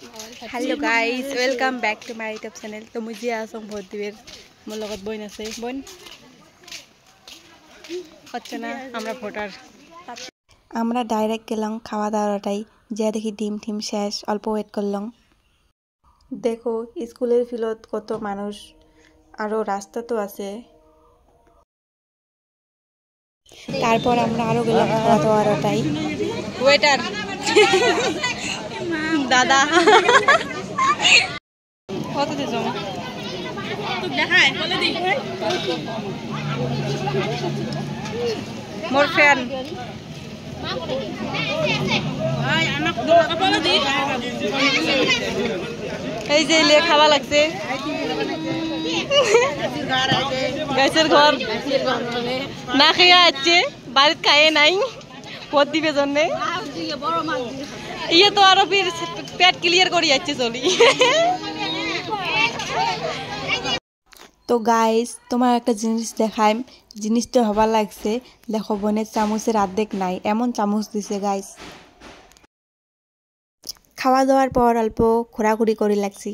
Hello guys welcome back to my YouTube channel. तो मुझे आसम भोरदीपेर मोर लगत बइन आछे बइन अर्चना আমরা ভোটার আমরা ডাইরেক্ট গেলাম খাওয়া দাওয়াটাই যে দেখি ডিম টিম শেষ অল্প ওয়েট করলাম। দেখো স্কুলের ফিলত কত মানুষ আরো রাস্তা তো আছে। তারপর আমরা আরো গেলাম খাওয়া দাওয়াটাই। ওয়েটার দাদা কত দিছ তো দেখায় বলে দি মোর ফ্যান ভাই আমাক দোকা বলে দি এই যে লে খাওয়া লাগছে গাছের ঘর না খেয়ে আছে বাড়িতে খায় নাই পদ দিবে জন্য ইয়ে তো আরো ফির পেট ক্লিয়ার করে যাচ্ছে চলি। তো গাইস তোমার একটা জিনিস দেখাই, জিনিসটা হবার লাগছে। দেখো বোনের চামচের অর্ধেক নাই এমন চামচ দিছে গাইস। খাওয়া দাওয়ার পর অল্প ঘোরাঘুরি করে লাগছি।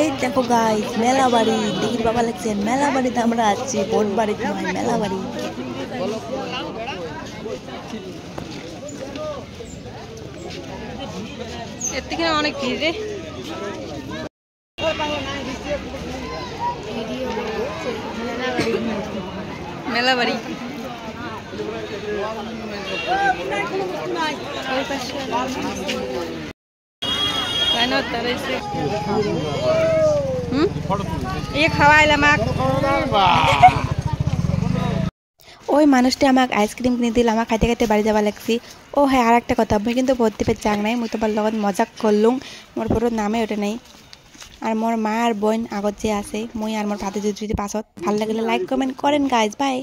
এই দেখো গাইস মেলা বাড়ি দিদির বাবা লাগছে মেলা বাড়িতে আমরা আছি বোট বাড়িতে নয় মেলা বাড়ি। এর থেকে অনেক ভিড় রে। মেলা বাড়ি ওই মানুষটা আমাকে আইসক্রিম কিনে দিল আমার খাইতে খাইতে বাড়ি যাওয়া লাগছি। ও হ্যাঁ আর একটা কথা আমি কিন্তু ভর্তিপের চাক নাই মুই তোমার লগত মজাক করলুম মোর পুরো নামে ওঠে নাই। আর মোর মা আর বোন আগত যে আছে মুই আর মোর ভাতে যদি পাছত ভাল লাগিলে লাইক কমেন্ট করেন গাইজ বাই।